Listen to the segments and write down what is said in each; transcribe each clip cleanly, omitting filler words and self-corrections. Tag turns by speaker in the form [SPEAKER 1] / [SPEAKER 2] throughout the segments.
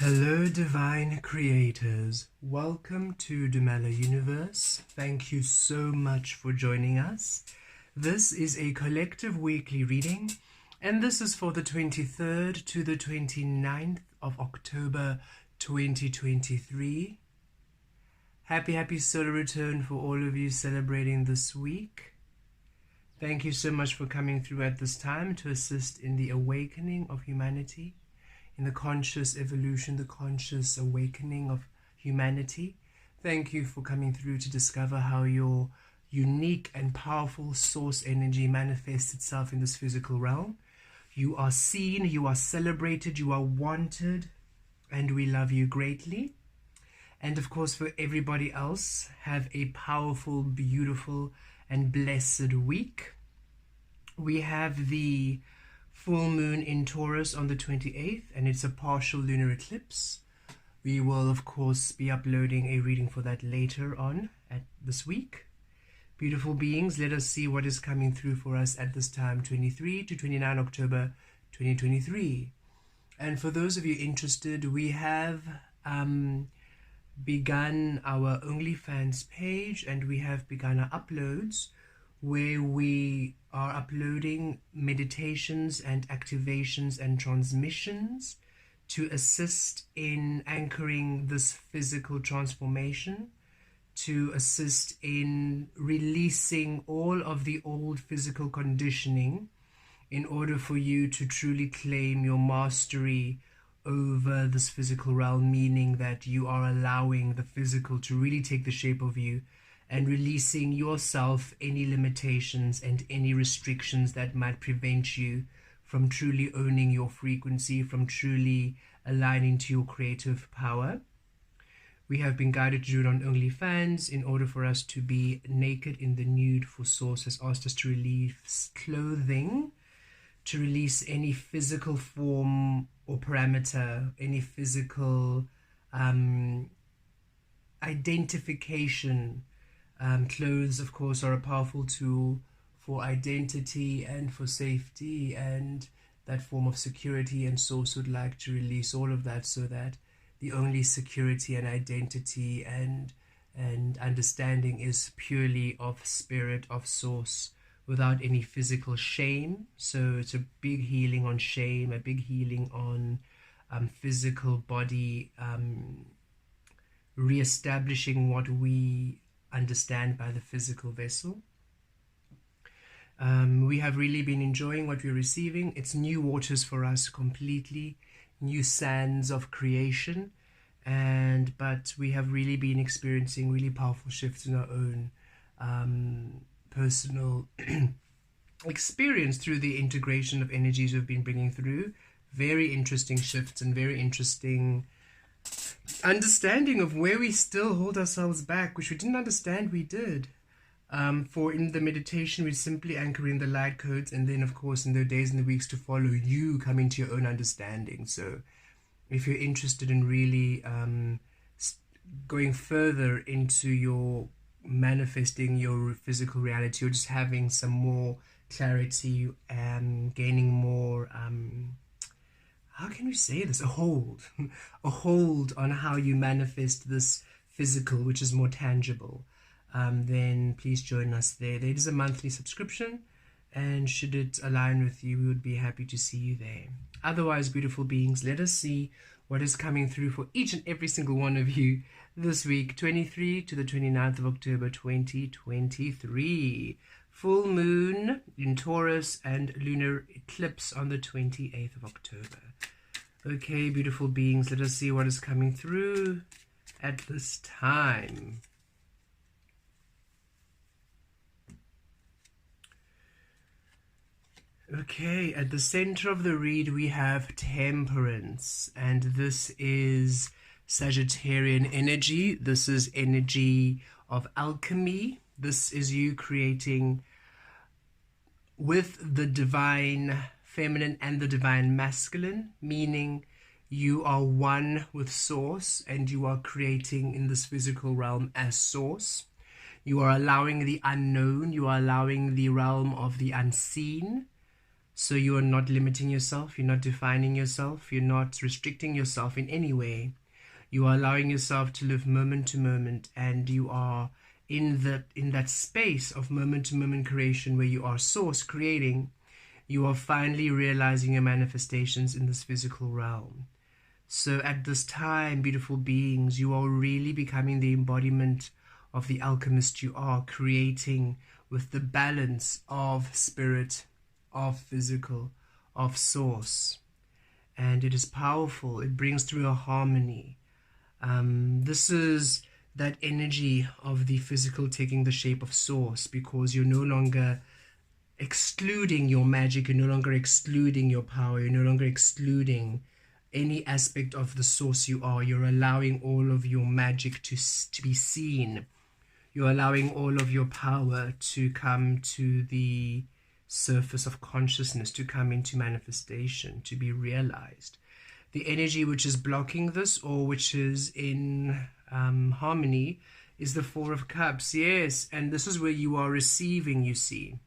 [SPEAKER 1] Hello, divine creators. Welcome to Dumela Universe. Thank you so much for joining us. This is a collective weekly reading, and this is for the 23rd to the 29th of October 2023. Happy solar return for all of you celebrating this week. Thank you so much for coming through at this time to assist in the awakening of humanity, in the conscious evolution, the conscious awakening of humanity. Thank you for coming through to discover how your unique and powerful source energy manifests itself in this physical realm. You are seen, you are celebrated, you are wanted, and we love you greatly. And of course, for everybody else, have a powerful, beautiful, and blessed week. We have the full moon in Taurus on the 28th, and it's a partial lunar eclipse. We will, of course, be uploading a reading for that later on this week. Beautiful beings, let us see what is coming through for us at this time, 23 to 29 October 2023. And for those of you interested, we have begun our OnlyFans page, and we have begun our uploads, where we are uploading meditations and activations and transmissions to assist in anchoring this physical transformation, to assist in releasing all of the old physical conditioning in order for you to truly claim your mastery over this physical realm, meaning that you are allowing the physical to really take the shape of you, and releasing yourself any limitations and any restrictions that might prevent you from truly owning your frequency, from truly aligning to your creative power. We have been guided to do it on OnlyFans in order for us to be naked in the nude, for Source has asked us to release clothing, to release any physical form or parameter, any physical identification. Clothes, of course, are a powerful tool for identity and for safety and that form of security, and Source would like to release all of that so that the only security and identity and understanding is purely of spirit, of Source, without any physical shame. So it's a big healing on shame, a big healing on physical body, re-establishing what we understand by the physical vessel. We have really been enjoying what we're receiving. It's new waters for us, completely new sands of creation, but we have really been experiencing really powerful shifts in our own personal experience through the integration of energies we've been bringing through. Very interesting shifts and very interesting understanding of where we still hold ourselves back, which we didn't understand we did. For in the meditation, we simply anchor in the light codes, and then of course in the days and the weeks to follow, you come into your own understanding. So if you're interested in really going further into your manifesting your physical reality, or just having some more clarity and gaining more how can we say this? A hold on how you manifest this physical, which is more tangible. Then please join us there. There is a monthly subscription, and should it align with you, we would be happy to see you there. Otherwise, beautiful beings, let us see what is coming through for each and every single one of you this week, 23 to the 29th of October 2023. Full moon in Taurus and lunar eclipse on the 28th of October. Okay, beautiful beings, let us see what is coming through at this time. Okay, at the center of the read we have Temperance, and this is Sagittarian energy. This is energy of alchemy. This is you creating with the divine feminine and the divine masculine, meaning you are one with Source, and you are creating in this physical realm as Source. You are allowing the unknown, you are allowing the realm of the unseen. So you are not limiting yourself, you're not defining yourself, you're not restricting yourself in any way. You are allowing yourself to live moment to moment, and you are in that space of moment to moment creation where you are source creating. You are finally realizing your manifestations in this physical realm. So at this time, beautiful beings, you are really becoming the embodiment of the alchemist you are, creating with the balance of spirit, of physical, of source. And it is powerful. It brings through a harmony. This is that energy of the physical taking the shape of source, because you're no longer excluding your magic, you're no longer excluding your power, you're no longer excluding any aspect of the source you are. You're allowing all of your magic to be seen. You're allowing all of your power to come to the surface of consciousness, to come into manifestation, to be realized. The energy which is blocking this, or which is in harmony, is the Four of Cups. Yes, and this is where you are receiving, you see.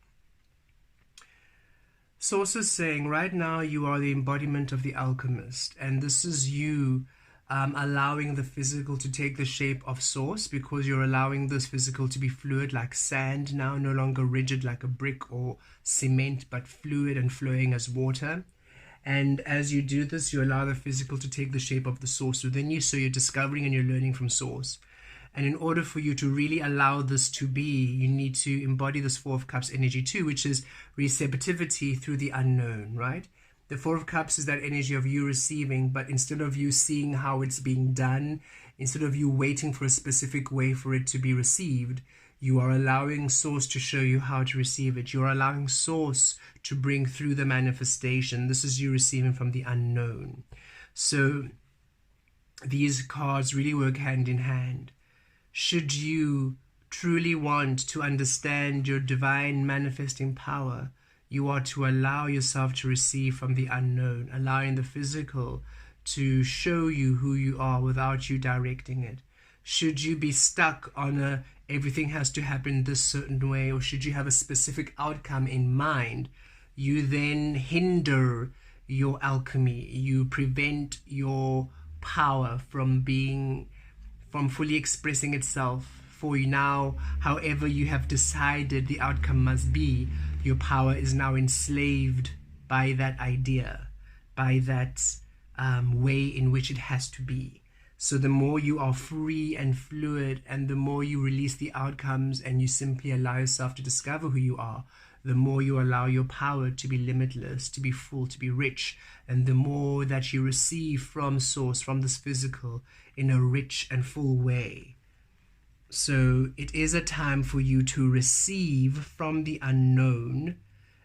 [SPEAKER 1] Source is saying right now you are the embodiment of the alchemist, and this is you allowing the physical to take the shape of source, because you're allowing this physical to be fluid like sand now, no longer rigid like a brick or cement, but fluid and flowing as water. And as you do this, you allow the physical to take the shape of the source within you, so you're discovering and you're learning from source. And in order for you to really allow this to be, you need to embody this Four of Cups energy too, which is receptivity through the unknown, right? The Four of Cups is that energy of you receiving, but instead of you seeing how it's being done, instead of you waiting for a specific way for it to be received, you are allowing source to show you how to receive it. You're allowing source to bring through the manifestation. This is you receiving from the unknown. So these cards really work hand in hand. Should you truly want to understand your divine manifesting power, you are to allow yourself to receive from the unknown, allowing the physical to show you who you are without you directing it. Should you be stuck on everything has to happen this certain way, or should you have a specific outcome in mind, you then hinder your alchemy. You prevent your power from fully expressing itself for you. Now, however you have decided the outcome must be, your power is now enslaved by that idea, by that way in which it has to be. So the more you are free and fluid, and the more you release the outcomes and you simply allow yourself to discover who you are, the more you allow your power to be limitless, to be full, to be rich, and the more that you receive from source, from this physical, in a rich and full way. So it is a time for you to receive from the unknown,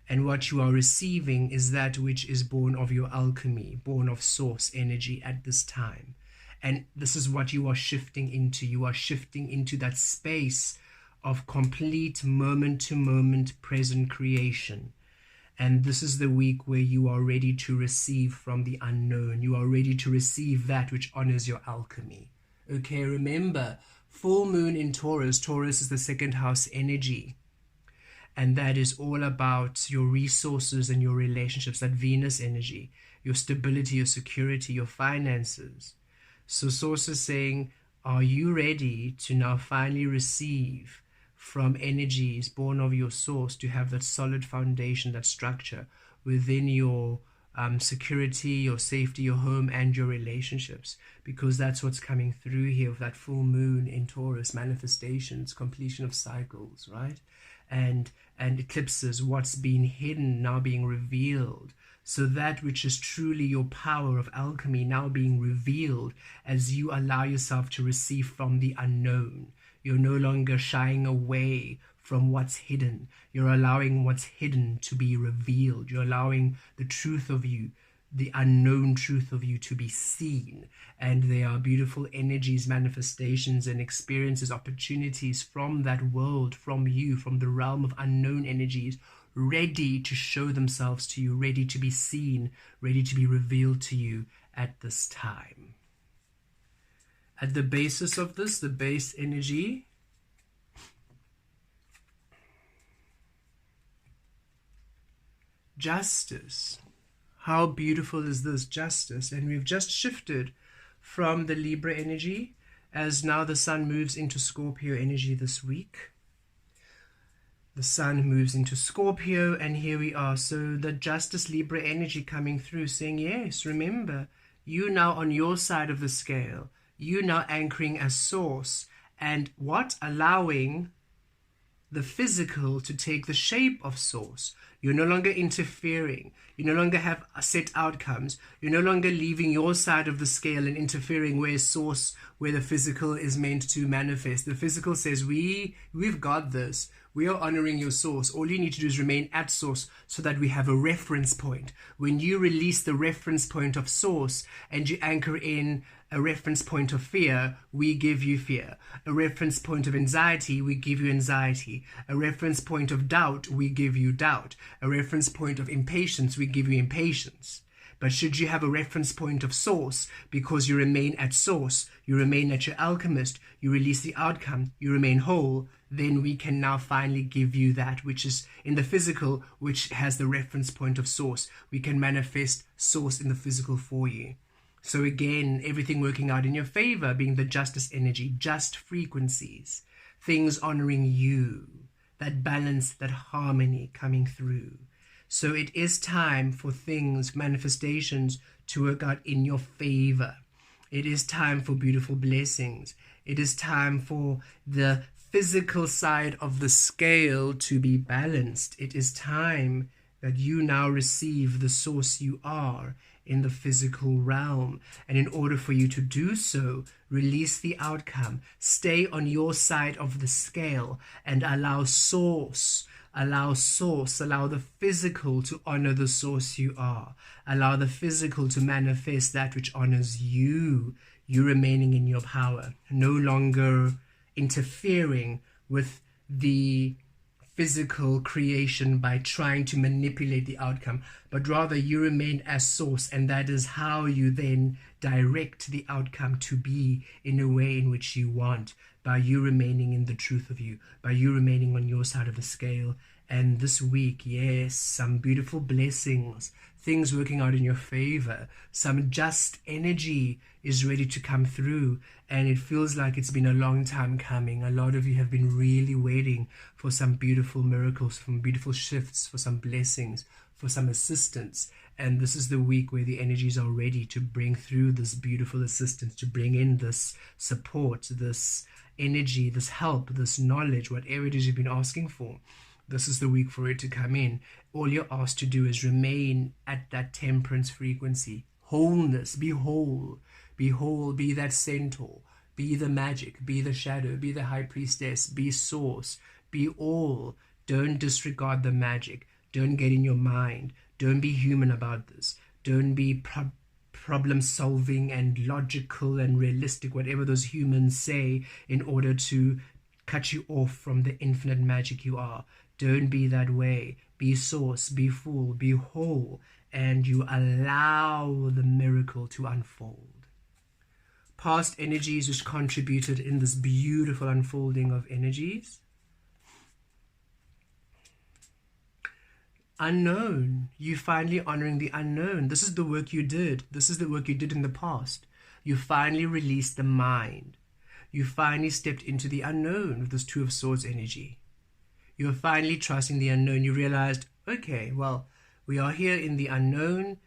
[SPEAKER 1] and what you are receiving is that which is born of your alchemy, born of source energy at this time. And this is what you are shifting into. You are shifting into that space of complete moment-to-moment present creation. And this is the week where you are ready to receive from the unknown. You are ready to receive that which honors your alchemy. Okay, remember, full moon in Taurus. Taurus is the second house energy. And that is all about your resources and your relationships, that Venus energy, your stability, your security, your finances. So Source is saying, are you ready to now finally receive from energies born of your source, to have that solid foundation, that structure within your security, your safety, your home, and your relationships? Because that's what's coming through here with that full moon in Taurus, manifestations, completion of cycles, right? And eclipses, what's been hidden now being revealed. So that which is truly your power of alchemy now being revealed as you allow yourself to receive from the unknown. You're no longer shying away from what's hidden. You're allowing what's hidden to be revealed. You're allowing the truth of you, the unknown truth of you, to be seen. And there are beautiful energies, manifestations, and experiences, opportunities from that world, from you, from the realm of unknown energies, ready to show themselves to you, ready to be seen, ready to be revealed to you at this time. At the basis of this, the base energy, Justice. How beautiful is this justice? And we've just shifted from the Libra energy as now the sun moves into Scorpio energy this week. The sun moves into Scorpio, and here we are. So the Justice Libra energy coming through saying, yes, remember, you now on your side of the scale, you now anchoring as source, and what? Allowing the physical to take the shape of source. You're no longer interfering. You no longer have set outcomes. You're no longer leaving your side of the scale and interfering where source, where the physical is meant to manifest. The physical says, we've got this. We are honoring your source. All you need to do is remain at source so that we have a reference point. When you release the reference point of source and you anchor in a reference point of fear, we give you fear. A reference point of anxiety, we give you anxiety. A reference point of doubt, we give you doubt. A reference point of impatience, we give you impatience. But should you have a reference point of source, because you remain at source, you remain at your alchemist, you release the outcome, you remain whole, then we can now finally give you that which is in the physical, which has the reference point of source. We can manifest source in the physical for you. So again, everything working out in your favor, being the justice energy, just frequencies, things honoring you, that balance, that harmony coming through. So it is time for things, manifestations to work out in your favor. It is time for beautiful blessings. It is time for the physical side of the scale to be balanced. It is time that you now receive the source you are in the physical realm. And in order for you to do so, release the outcome, stay on your side of the scale, and allow source, allow the physical to honor the source you are. Allow the physical to manifest that which honors you, you remaining in your power, no longer interfering with the physical creation by trying to manipulate the outcome, but rather you remain as source, and that is how you then direct the outcome to be in a way in which you want, by you remaining in the truth of you, by you remaining on your side of the scale. And this week, yes, some beautiful blessings, things working out in your favor, some just energy is ready to come through, and it feels like it's been a long time coming. A lot of you have been really waiting for some beautiful miracles, some beautiful shifts, for some blessings, for some assistance. And this is the week where the energies are ready to bring through this beautiful assistance, to bring in this support, this energy, this help, this knowledge, whatever it is you've been asking for. This is the week for it to come in. All you're asked to do is remain at that temperance frequency. Wholeness, be whole, be that centaur, be the magic, be the shadow, be the high priestess, be source, be all. Don't disregard the magic. Don't get in your mind. Don't be human about this. Don't be problem solving and logical and realistic, whatever those humans say, in order to cut you off from the infinite magic you are. Don't be that way. Be source, be full, be whole, and you allow the miracle to unfold. Past energies which contributed in this beautiful unfolding of energies. Unknown. You finally honoring the unknown. This is the work you did. This is the work you did in the past. You finally released the mind. You finally stepped into the unknown with this Two of Swords energy. You're finally trusting the unknown. You realized, okay, well, we are here in the unknown.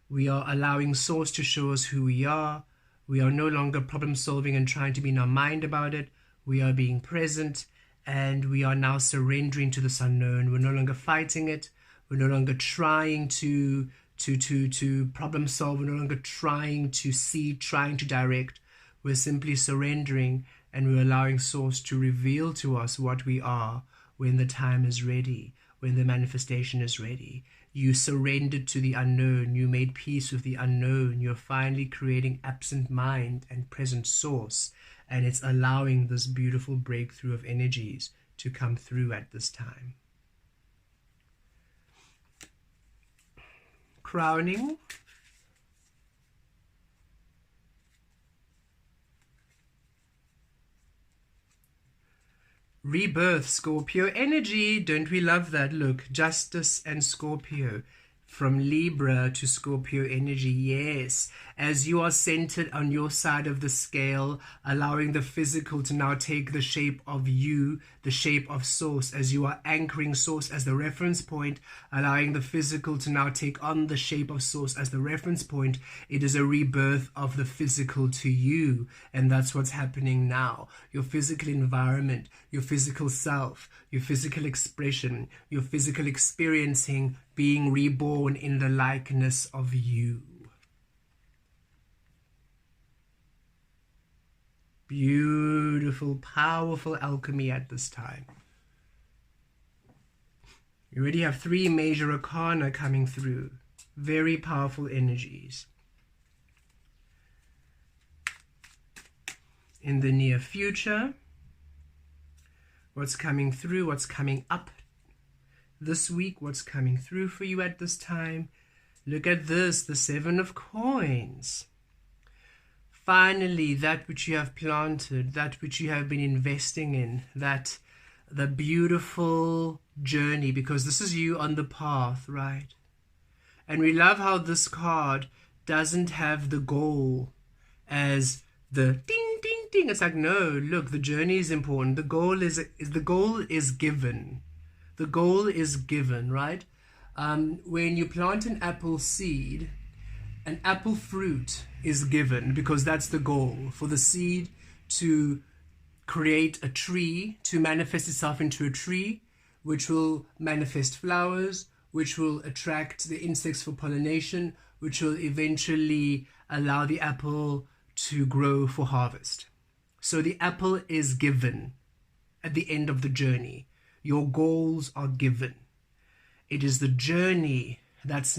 [SPEAKER 1] We are allowing source to show us who we are. We are no longer problem solving and trying to be in our mind about it. We are being present, and we are now surrendering to this unknown. We're no longer fighting it. We're no longer trying to problem solve. We're no longer trying to see, trying to direct. We're simply surrendering, and we're allowing source to reveal to us what we are when the time is ready, when the manifestation is ready. You surrendered to the unknown. You made peace with the unknown. You're finally creating absent mind and present source, and it's allowing this beautiful breakthrough of energies to come through at this time. Crowning. rebirth, Scorpio energy. Don't we love that? Look, justice and Scorpio. From Libra to Scorpio energy, yes. As you are centered on your side of the scale, allowing the physical to now take the shape of you, the shape of source, as you are anchoring source as the reference point, allowing the physical to now take on the shape of source as the reference point. It is a rebirth of the physical to you, and that's what's happening now. Your physical environment, your physical self, your physical expression, your physical experiencing, being reborn in the likeness of you. Beautiful, powerful alchemy at this time. You already have 3 major arcana coming through. Very powerful energies. In the near future, what's coming through, what's coming up this week, what's coming through for you at this time. Look at this, the 7 of coins. Finally, that which you have planted, that which you have been investing in, that the beautiful journey, because this is you on the path, right? And we love how this card doesn't have the goal as the ding, ding, ding. It's like, no, look, the journey is important. The goal is given. The goal is given, right? When you plant an apple seed, an apple fruit is given because that's the goal, for the seed to create a tree, to manifest itself into a tree, which will manifest flowers, which will attract the insects for pollination, which will eventually allow the apple to grow for harvest. So the apple is given at the end of the journey. Your goals are given. It is the journey that's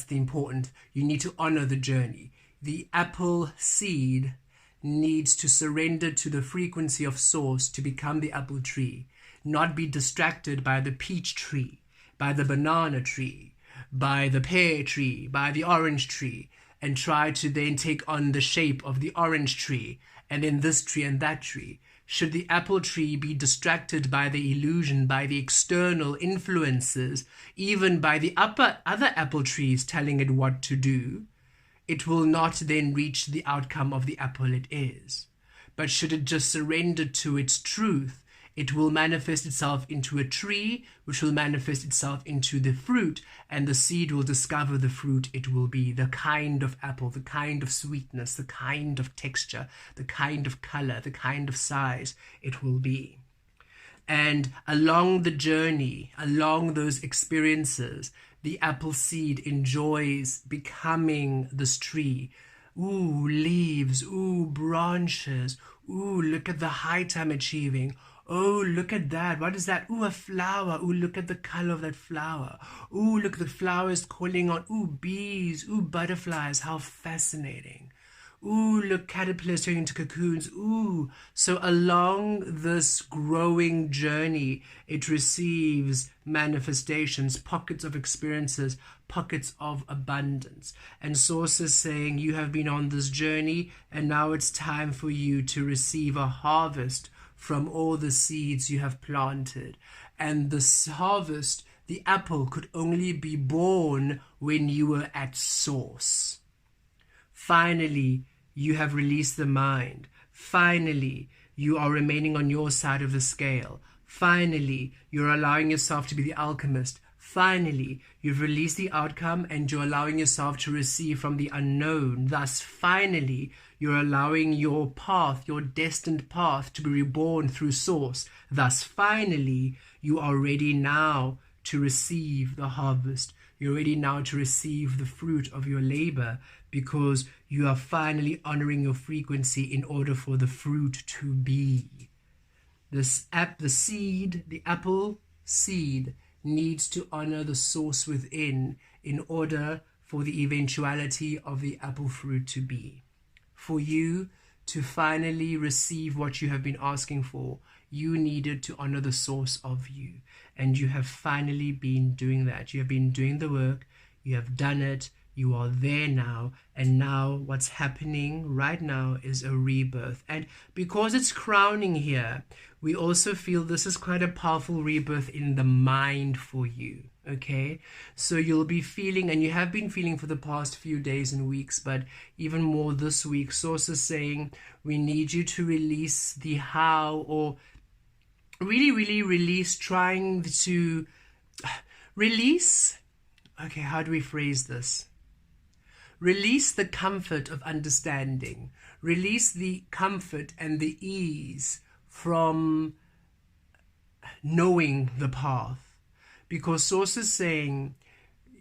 [SPEAKER 1] the important. You need to honor the journey. The apple seed needs to surrender to the frequency of source to become the apple tree, not be distracted by the peach tree, by the banana tree, by the pear tree, by the orange tree, and try to then take on the shape of the orange tree, and then this tree and that tree. Should the apple tree be distracted by the illusion, by the external influences, even by the other apple trees telling it what to do, it will not then reach the outcome of the apple it is. But should it just surrender to its truth, it will manifest itself into a tree, which will manifest itself into the fruit, and the seed will discover the fruit it will be, the kind of apple, the kind of sweetness, the kind of texture, the kind of color, the kind of size it will be. And along the journey, along those experiences, the apple seed enjoys becoming this tree. Ooh, leaves, ooh, branches, ooh, look at the height I'm achieving. Oh, look at that. What is that? Ooh, a flower. Ooh, look at the color of that flower. Ooh, look, the flower is calling on. Ooh, bees. Ooh, butterflies. How fascinating. Ooh, look, caterpillars turning into cocoons. Ooh. So along this growing journey, it receives manifestations, pockets of experiences, pockets of abundance. And Source is saying, you have been on this journey, and now it's time for you to receive a harvest from all the seeds you have planted. And this harvest, the apple, could only be born when you were at source. Finally, you have released the mind. Finally, you are remaining on your side of the scale. Finally, you're allowing yourself to be the alchemist. Finally, you've released the outcome and you're allowing yourself to receive from the unknown. Thus, finally, you're allowing your path, your destined path, to be reborn through source. Thus, finally, you are ready now to receive the harvest. You're ready now to receive the fruit of your labor, because you are finally honoring your frequency in order for the fruit to be. The seed, the apple seed, needs to honor the source within in order for the eventuality of the apple fruit to be. For you to finally receive what you have been asking for, you needed to honor the source of you. And you have finally been doing that. You have been doing the work. You have done it. You are there now, and now what's happening right now is a rebirth. And because it's crowning here, we also feel this is quite a powerful rebirth in the mind for you. Okay, so you'll be feeling, and you have been feeling for the past few days and weeks, but even more this week, Source is saying we need you to release the how, or really release, trying to release. Okay, how do we phrase this? Release the comfort of understanding. Release the comfort and the ease from knowing the path. Because Source is saying,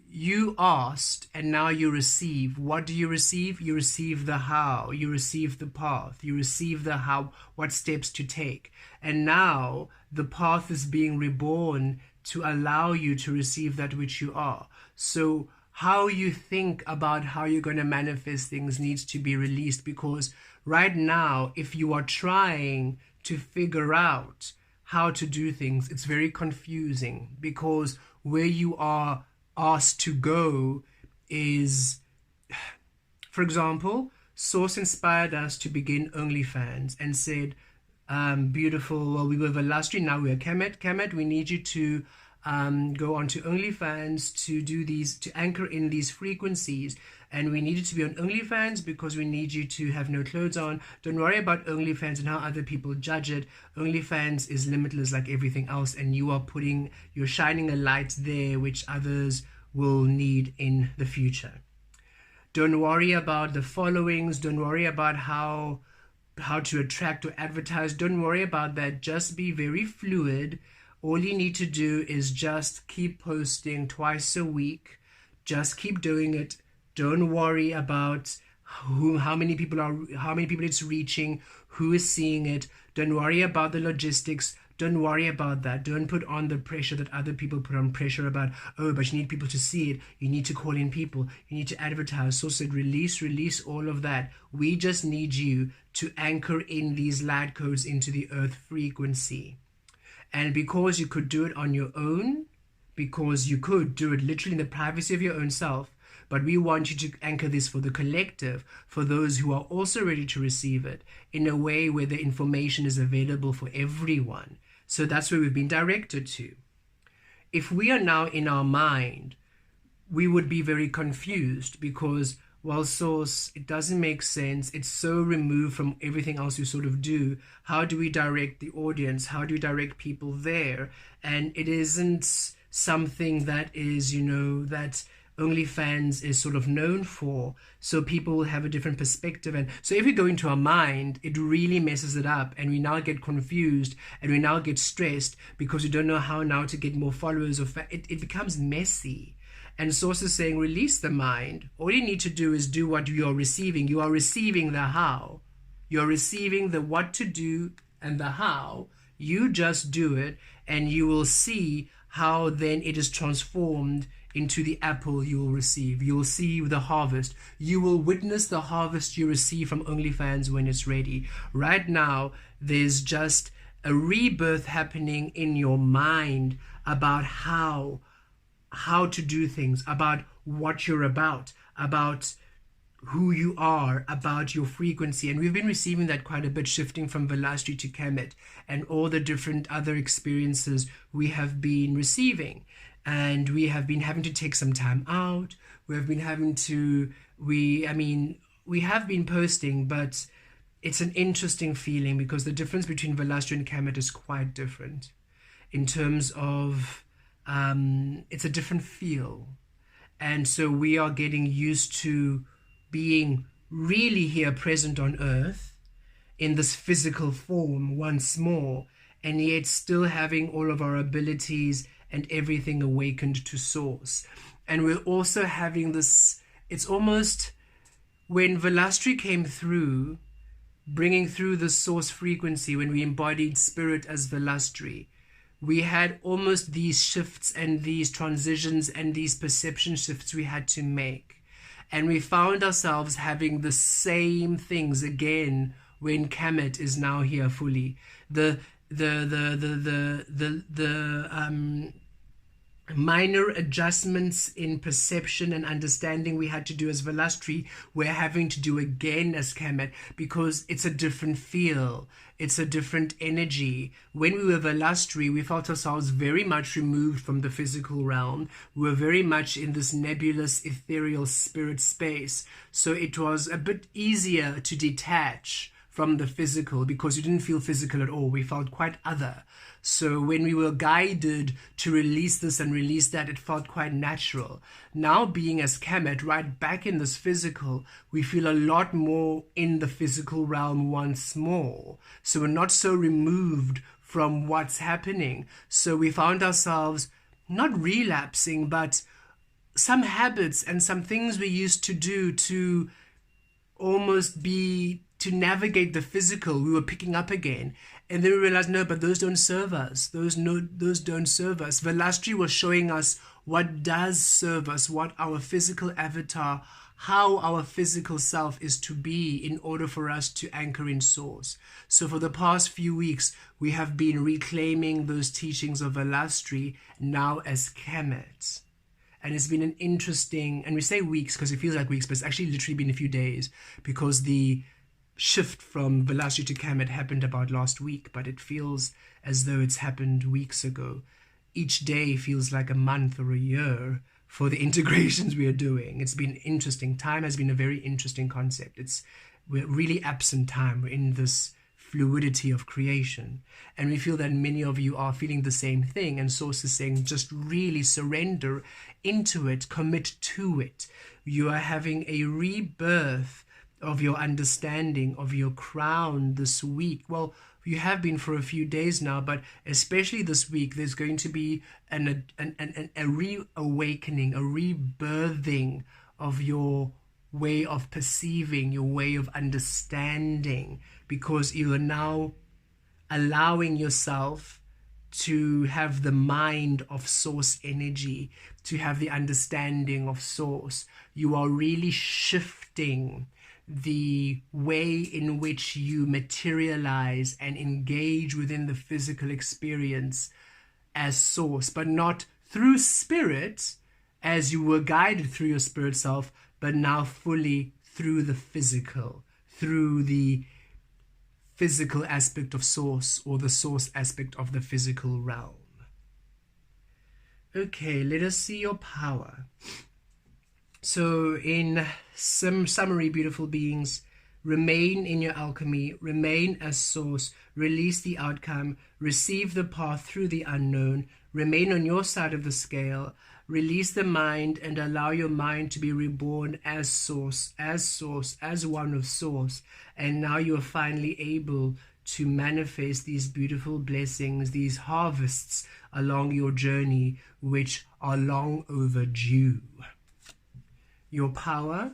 [SPEAKER 1] you asked and now you receive. What do you receive? You receive the how. You receive the path. You receive the how, what steps to take. And now the path is being reborn to allow you to receive that which you are. So how you think about how you're going to manifest things needs to be released, because right now, if you are trying to figure out how to do things, it's very confusing, because where you are asked to go is, for example, Source inspired us to begin OnlyFans and said, beautiful, well, we were Velastri, now we are Kemet, we need you to go onto OnlyFans to do these, to anchor in these frequencies, and we need you to be on OnlyFans because we need you to have no clothes on. Don't worry about OnlyFans and how other people judge it. OnlyFans is limitless like everything else, and you're shining a light there which others will need in the future. Don't worry about the followings. Don't worry about how to attract or advertise. Don't worry about that. Just be very fluid. All you need to do is just keep posting twice a week. Just keep doing it. Don't worry about how many people it's reaching, who is seeing it. Don't worry about the logistics. Don't worry about that. Don't put on the pressure that other people put on pressure about, oh, but you need people to see it. You need to call in people. You need to advertise. So said, release all of that. We just need you to anchor in these light codes into the earth frequency. And because you could do it on your own, because you could do it literally in the privacy of your own self, but we want you to anchor this for the collective, for those who are also ready to receive it, in a way where the information is available for everyone. So that's where we've been directed to. If we are now in our mind, we would be very confused, because, well, Source, it doesn't make sense. It's so removed from everything else you sort of do. How do we direct the audience? How do we direct people there? And it isn't something that is, that OnlyFans is sort of known for, so people will have a different perspective. And so if we go into our mind, it really messes it up, and we now get confused, and we now get stressed because we don't know how now to get more followers, or it becomes messy. And Source is saying, release the mind. All you need to do is do what you are receiving. You are receiving the how. You're receiving the what to do and the how. You just do it, and you will see how then it is transformed into the apple you will receive. You will see the harvest. You will witness the harvest you receive from OnlyFans when it's ready. Right now, there's just a rebirth happening in your mind about how to do things, about what you're about who you are, about your frequency. And we've been receiving that quite a bit, shifting from Velastri to Kemet and all the different other experiences we have been receiving. And we have been having to take some time out. We have been having to, we have been posting, but it's an interesting feeling, because the difference between Velastri and Kemet is quite different in terms of, it's a different feel. And so we are getting used to being really here present on earth in this physical form once more, and yet still having all of our abilities and everything awakened to Source. And we're also having this, it's almost when Velastri came through, bringing through the Source frequency, when we embodied spirit as Velastri, we had almost these shifts and these transitions and these perception shifts we had to make. And we found ourselves having the same things again when Kemet is now here fully. minor adjustments in perception and understanding we had to do as Velastri, we're having to do again as Kemet, because it's a different feel, it's a different energy. When we were Velastri, we felt ourselves very much removed from the physical realm. We were very much in this nebulous, ethereal spirit space. So it was a bit easier to detach from the physical because you didn't feel physical at all. We felt quite other. So when we were guided to release this and release that, it felt quite natural. Now being as Kemet, right back in this physical, we feel a lot more in the physical realm once more. So we're not so removed from what's happening. So we found ourselves not relapsing, but some habits and some things we used to do to almost be to navigate the physical, we were picking up again. And then we realized, no, but those don't serve us. Those don't serve us. Velastri was showing us what does serve us, what our physical avatar, how our physical self is to be in order for us to anchor in source. So for the past few weeks, we have been reclaiming those teachings of Velastri now as Kemet. And it's been an interesting, and we say weeks because it feels like weeks, but it's actually literally been a few days, because the shift from Velastri to Kemet happened about last week, but it feels as though it's happened weeks ago. Each day feels like a month or a year for the integrations we are doing. It's been interesting. Time has been a very interesting concept. We're really absent time. We're in this fluidity of creation. And we feel that many of you are feeling the same thing, and Source is saying just really surrender into it, commit to it. You are having a rebirth of your understanding of your crown this week. Well, you have been for a few days now, but especially this week, there's going to be a reawakening, a rebirthing of your way of perceiving, your way of understanding, because you are now allowing yourself to have the mind of source energy, to have the understanding of source. You are really shifting the way in which you materialize and engage within the physical experience as source, but not through spirit as you were guided through your spirit self, but now fully through the physical, through the physical aspect of source, or the source aspect of the physical realm. Okay, let us see your power. So in some summary, beautiful beings, remain in your alchemy, remain as source, release the outcome, receive the path through the unknown, remain on your side of the scale, release the mind and allow your mind to be reborn as source, as one of source. And now you are finally able to manifest these beautiful blessings, these harvests along your journey, which are long overdue. Your power.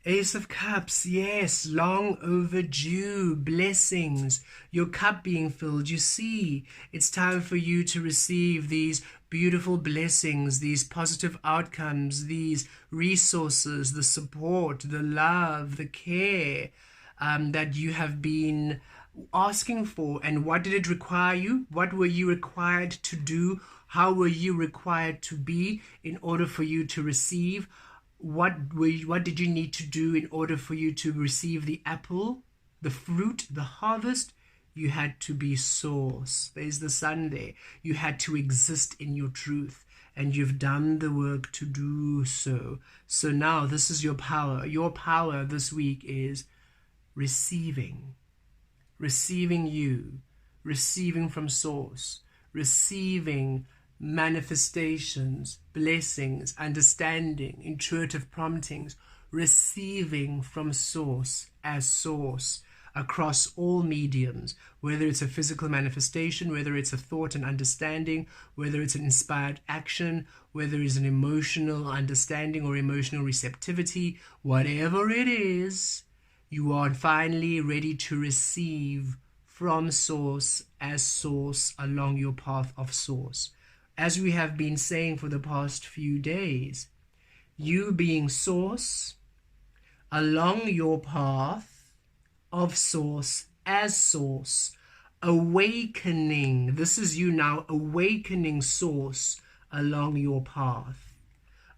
[SPEAKER 1] Ace of Cups, yes, long overdue blessings. Your cup being filled. You see, it's time for you to receive these beautiful blessings, these positive outcomes, these resources, the support, the love, the care that you have been asking for. And what did it require you? What were you required to do? How were you required to be in order for you to receive? What did you need to do in order for you to receive the apple, the fruit, the harvest? You had to be source. There's the sun there. You had to exist in your truth, and you've done the work to do so. So now this is your power. Your power this week is receiving. Receiving you, receiving from source, receiving manifestations, blessings, understanding, intuitive promptings, receiving from source as source across all mediums, whether it's a physical manifestation, whether it's a thought and understanding, whether it's an inspired action, whether it's an emotional understanding or emotional receptivity, whatever it is, you are finally ready to receive from source as source along your path of source. As we have been saying for the past few days, you being source along your path of source as source, awakening. This is you now awakening source along your path,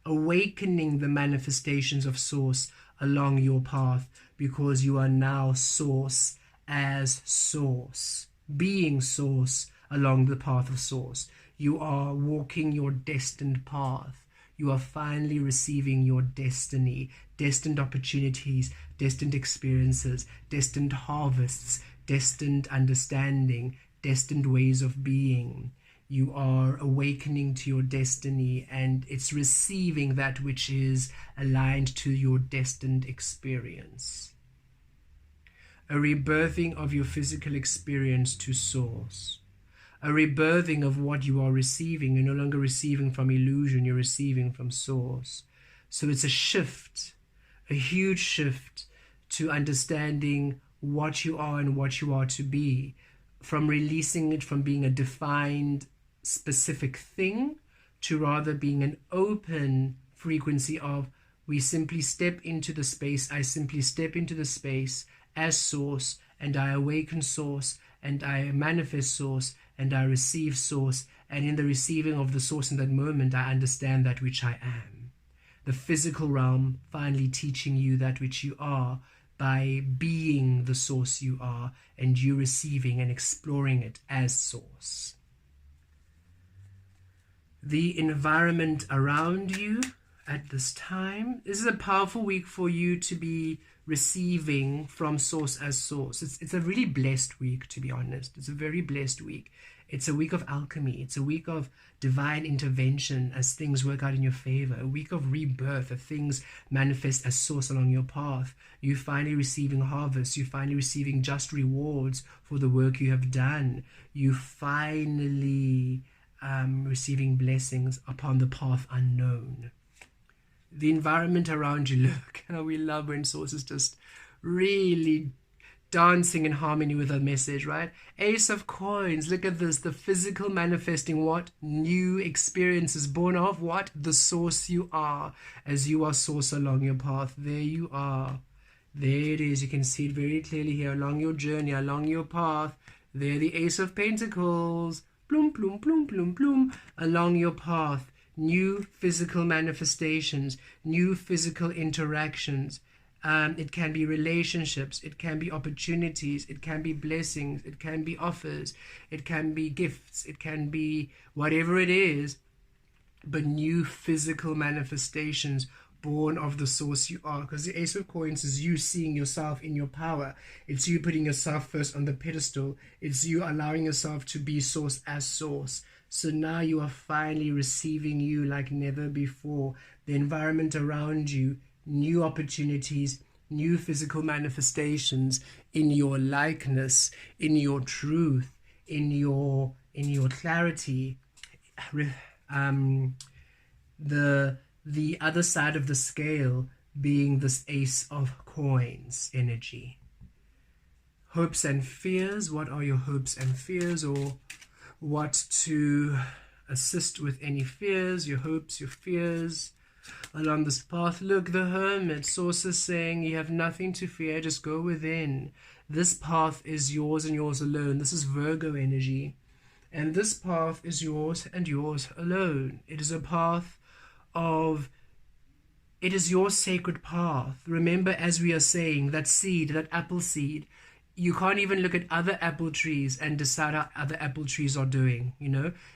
[SPEAKER 1] awakening the manifestations of source along your path, because you are now source as source, being source along the path of source. You are walking your destined path. You are finally receiving your destiny, destined opportunities, destined experiences, destined harvests, destined understanding, destined ways of being. You are awakening to your destiny, and it's receiving that which is aligned to your destined experience. A rebirthing of your physical experience to source. A rebirthing of what you are receiving. You're no longer receiving from illusion, you're receiving from source. So it's a shift, a huge shift to understanding what you are and what you are to be, from releasing it from being a defined specific thing to rather being an open frequency of, we simply step into the space, I simply step into the space as source, and I awaken source, and I manifest source, and I receive source, and in the receiving of the source in that moment, I understand that which I am. The physical realm finally teaching you that which you are by being the source you are, and you receiving and exploring it as source. The environment around you at this time. This is a powerful week for you to be receiving from source as source. It's a really blessed week, to be honest. It's a very blessed week. It's a week of alchemy. It's a week of divine intervention as things work out in your favor. A week of rebirth, of things manifest as source along your path. You finally receiving harvest. You finally receiving just rewards for the work you have done. You finally receiving blessings upon the path unknown. The environment around you, look, we love when source is just really dancing in harmony with a message, right? Ace of Coins, look at this, the physical manifesting what? New experiences born of what? The source you are, as you are source along your path. There you are. There it is. You can see it very clearly here along your journey, along your path. There the Ace of Pentacles, bloom, bloom, bloom, bloom, bloom, along your path. New physical manifestations, new physical interactions. It can be relationships, it can be opportunities, it can be blessings, it can be offers, it can be gifts, it can be whatever it is, but new physical manifestations born of the source you are. Because the Ace of Coins is you seeing yourself in your power. It's you putting yourself first on the pedestal. It's you allowing yourself to be source as source. So now you are finally receiving you like never before. The environment around you, new opportunities, new physical manifestations in your likeness, in your truth, in your clarity. The other side of the scale being this Ace of Coins energy. Hopes and fears. What are your hopes and fears, or what to assist with any fears, your hopes, your fears along this path? Look, the Hermit, source is saying you have nothing to fear, just go within. This path is yours and yours alone. This is Virgo energy, and this path is yours and yours alone. It is a path of, it is your sacred path. Remember, as we are saying, that seed, that apple seed, you can't even look at other apple trees and decide how other apple trees are doing,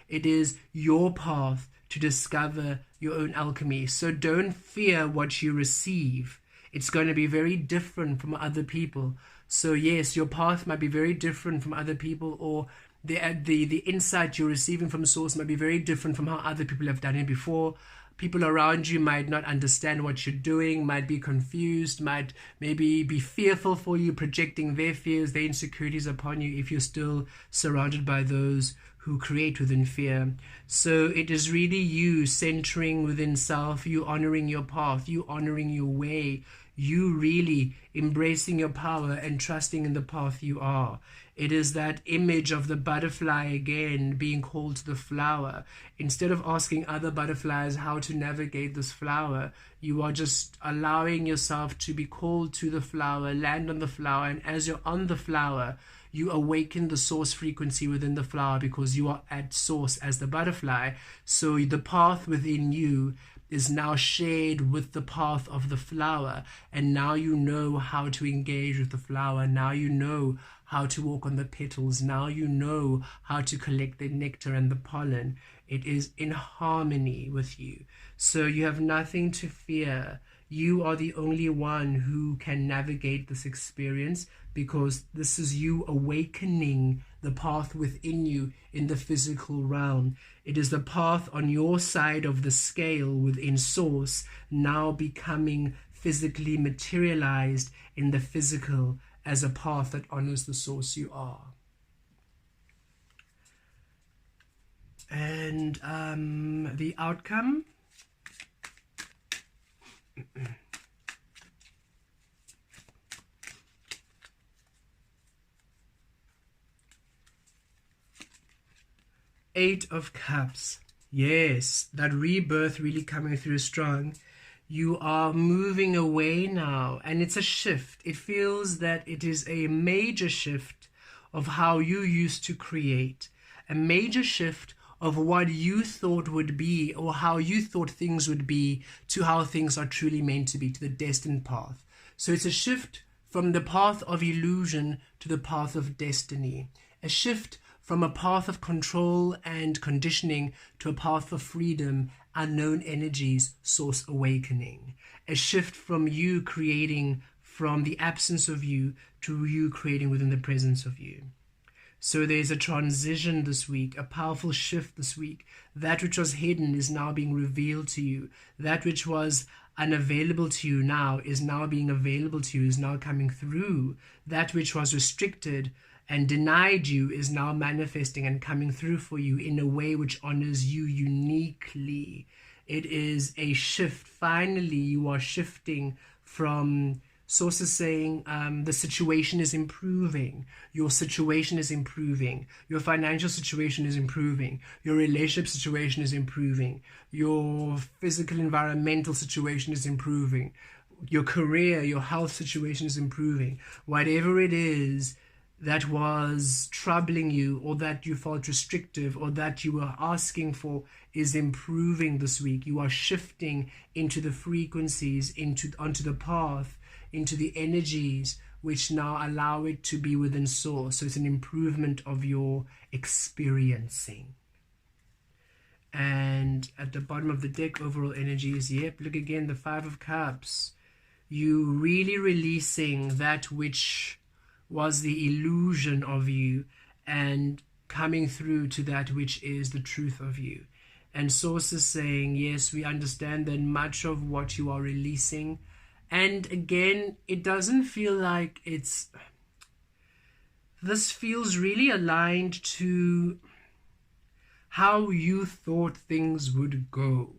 [SPEAKER 1] It is your path to discover your own alchemy. So don't fear what you receive. It's going to be very different from other people. So yes, your path might be very different from other people, or the insight you're receiving from source might be very different from how other people have done it before. People around you might not understand what you're doing, might be confused, might maybe be fearful for you, projecting their fears, their insecurities upon you if you're still surrounded by those who create within fear. So it is really you centering within self, you honoring your path, you honoring your way, you really embracing your power and trusting in the path you are. It is that image of the butterfly again being called to the flower. Instead of asking other butterflies how to navigate this flower, you are just allowing yourself to be called to the flower, land on the flower, and as you're on the flower, you awaken the source frequency within the flower because you are at source as the butterfly. So the path within you is now shared with the path of the flower, and now you know how to engage with the flower. Now you know how to walk on the petals. Now you know how to collect the nectar and the pollen. It is in harmony with you. So you have nothing to fear. You are the only one who can navigate this experience, because this is you awakening the path within you in the physical realm. It is the path on your side of the scale within source now becoming physically materialized in the physical as a path that honors the source you are. And the outcome. Eight of Cups. Yes, that rebirth really coming through strong. You are moving away now, and it's a shift. It feels that it is a major shift of how you used to create, a major shift of what you thought would be or how you thought things would be to how things are truly meant to be, to the destined path. So it's a shift from the path of illusion to the path of destiny, a shift from a path of control and conditioning to a path of freedom, unknown energies, source awakening. A shift from you creating from the absence of you to you creating within the presence of you. So there's a transition this week, a powerful shift this week. That which was hidden is now being revealed to you. That which was unavailable to you now is now being available to you, is now coming through. That which was restricted and denied you is now manifesting and coming through for you in a way which honors you uniquely. It is a shift. Finally, you are shifting from sources saying the situation is improving, your situation is improving, your financial situation is improving, your relationship situation is improving, your physical environmental situation is improving, your career, your health situation is improving. Whatever it is that was troubling you, or that you felt restrictive, or that you were asking for, is improving this week. You are shifting into the frequencies, onto the path, into the energies which now allow it to be within source. So it's an improvement of your experiencing. And at the bottom of the deck, overall energies, yep, look again, the Five of Cups. You really releasing that which was the illusion of you and coming through to that which is the truth of you. And source is saying, yes, we understand that much of what you are releasing. And again, it doesn't feel like it's... This feels really aligned to how you thought things would go.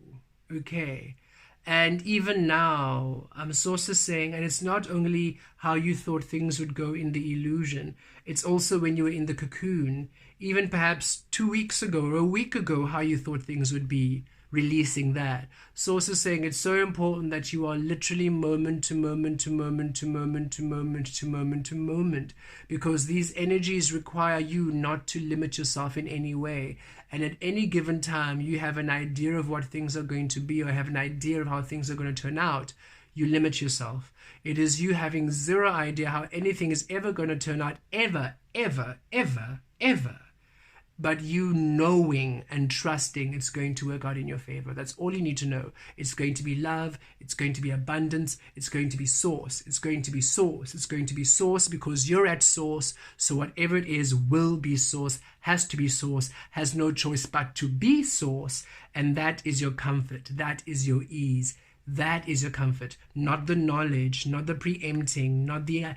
[SPEAKER 1] Okay. And even now, source is saying, and it's not only how you thought things would go in the illusion, it's also when you were in the cocoon, even perhaps 2 weeks ago or a week ago, how you thought things would be, releasing that. Source is saying it's so important that you are literally moment to moment to moment to moment to moment to moment to moment, because these energies require you not to limit yourself in any way. And at any given time, you have an idea of what things are going to be, or have an idea of how things are going to turn out. You limit yourself. It is you having zero idea how anything is ever going to turn out, ever, ever, ever, ever. But you knowing and trusting it's going to work out in your favor. That's all you need to know. It's going to be love. It's going to be abundance. It's going to be source. It's going to be source. It's going to be source because you're at source. So whatever it is will be source, has to be source, has no choice but to be source. And that is your comfort. That is your ease. That is your comfort, not the knowledge, not the preempting, not the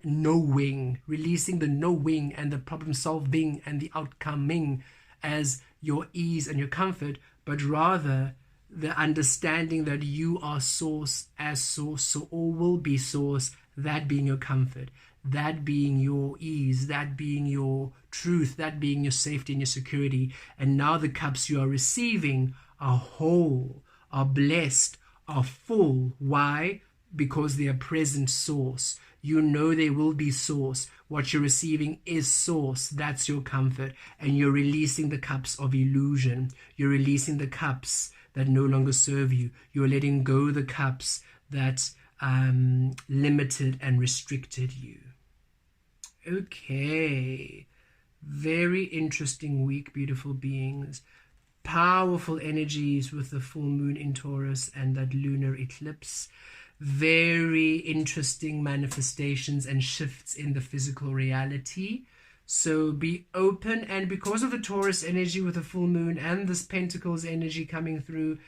[SPEAKER 1] knowing, releasing the knowing and the problem solving and the outcoming as your ease and your comfort, but rather the understanding that you are source as source, so all will be source, that being your comfort, that being your ease, that being your truth, that being your safety and your security. And now the cups you are receiving are whole, are blessed, are full. Why? Because they are present source. You know there will be source. What you're receiving is source. That's your comfort. And you're releasing the cups of illusion. You're releasing the cups that no longer serve you. You're letting go the cups that limited and restricted you. Okay. Very interesting week, beautiful beings. Powerful energies with the full moon in Taurus and that lunar eclipse. Very interesting manifestations and shifts in the physical reality. So be open, and because of the Taurus energy with the full moon and this Pentacles energy coming through,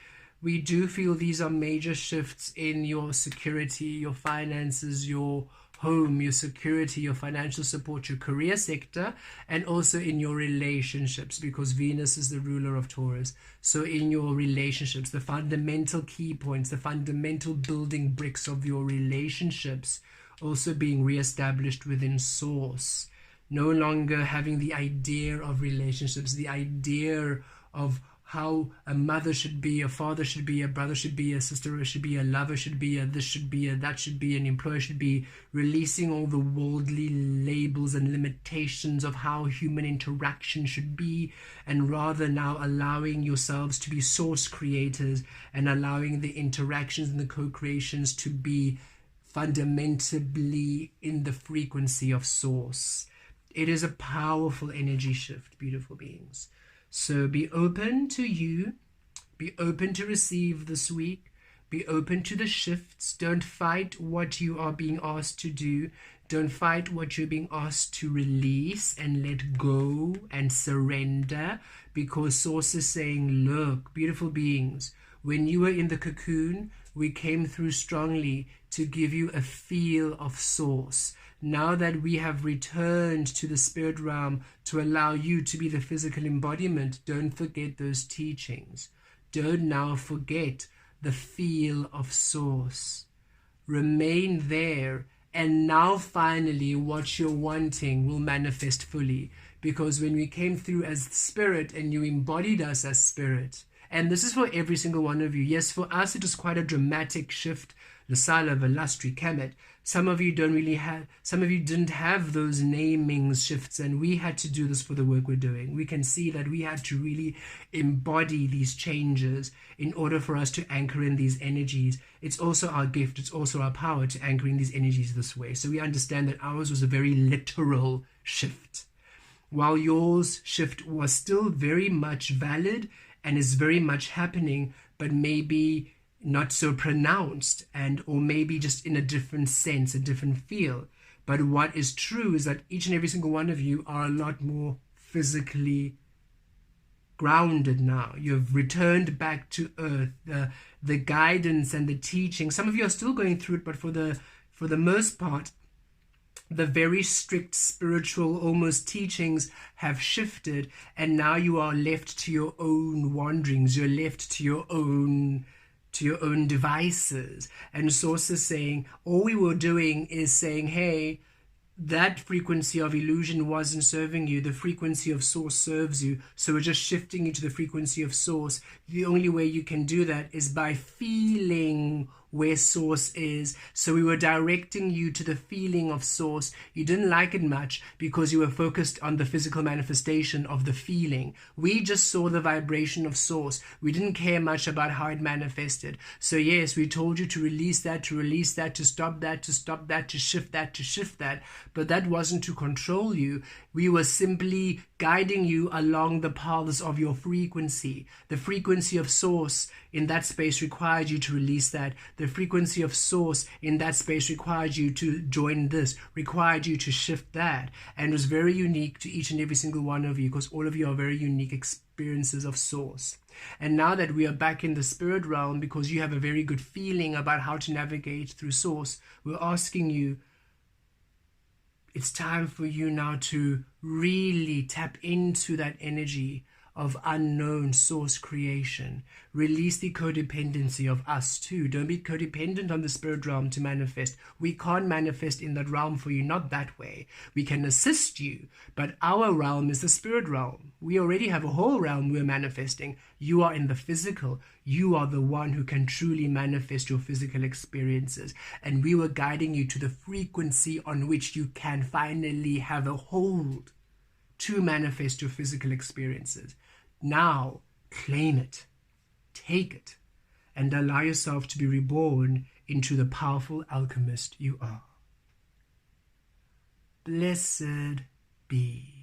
[SPEAKER 1] we do feel these are major shifts in your security, your finances, your home, your security, your financial support, your career sector, and also in your relationships, because Venus is the ruler of Taurus. So in your relationships, the fundamental key points, the fundamental building bricks of your relationships also being reestablished within source. No longer having the idea of relationships, the idea of how a mother should be, a father should be, a brother should be, a sister should be, a lover should be, a this should be, a that should be, an employer should be, releasing all the worldly labels and limitations of how human interaction should be, and rather now allowing yourselves to be source creators and allowing the interactions and the co-creations to be fundamentally in the frequency of source. It is a powerful energy shift, beautiful beings. So be open to you, be open to receive this week, be open to the shifts. Don't fight what you are being asked to do. Don't fight what you're being asked to release and let go and surrender, because Source is saying, look, beautiful beings, when you were in the cocoon, we came through strongly to give you a feel of Source. Now that we have returned to the spirit realm to allow you to be the physical embodiment, don't forget those teachings. Don't now forget the feel of Source. Remain there, and now finally what you're wanting will manifest fully. Because when we came through as spirit and you embodied us as spirit, and this is for every single one of you. Yes, for us it was quite a dramatic shift. Lasala, Velastri, Kemet. Some of you didn't have those naming shifts, and we had to do this for the work we're doing. We can see that we had to really embody these changes in order for us to anchor in these energies. It's also our gift, it's also our power to anchor in these energies this way. So we understand that ours was a very literal shift, while yours shift was still very much valid and is very much happening, but maybe not so pronounced, and or maybe just in a different sense, a different feel. But what is true is that each and every single one of you are a lot more physically grounded now. You've returned back to earth. The guidance and the teaching, some of you are still going through it, but for the most part, the very strict spiritual almost teachings have shifted, and now you are left to your own wanderings. You're left to your own devices. And Source is saying, all we were doing is saying, hey, that frequency of illusion wasn't serving you. The frequency of Source serves you. So we're just shifting you to the frequency of Source. The only way you can do that is by feeling where Source is. So we were directing you to the feeling of Source. You didn't like it much because you were focused on the physical manifestation of the feeling. We just saw the vibration of Source. We didn't care much about how it manifested. So yes, we told you to release that, to stop that, to shift that. But that wasn't to control you. We were simply guiding you along the paths of your frequency. The frequency of Source in that space required you to release that. The frequency of Source in that space required you to join this, required you to shift that. And it was very unique to each and every single one of you, because all of you are very unique experiences of Source. And now that we are back in the spirit realm, because you have a very good feeling about how to navigate through Source, we're asking you, it's time for you now to really tap into that energy of unknown source creation. Release the codependency of us too. Don't be codependent on the spirit realm to manifest. We can't manifest in that realm for you, not that way. We can assist you, but our realm is the spirit realm. We already have a whole realm we're manifesting. You are in the physical. You are the one who can truly manifest your physical experiences. And we were guiding you to the frequency on which you can finally have a hold to manifest your physical experiences. Now, claim it, take it, and allow yourself to be reborn into the powerful alchemist you are. Blessed be.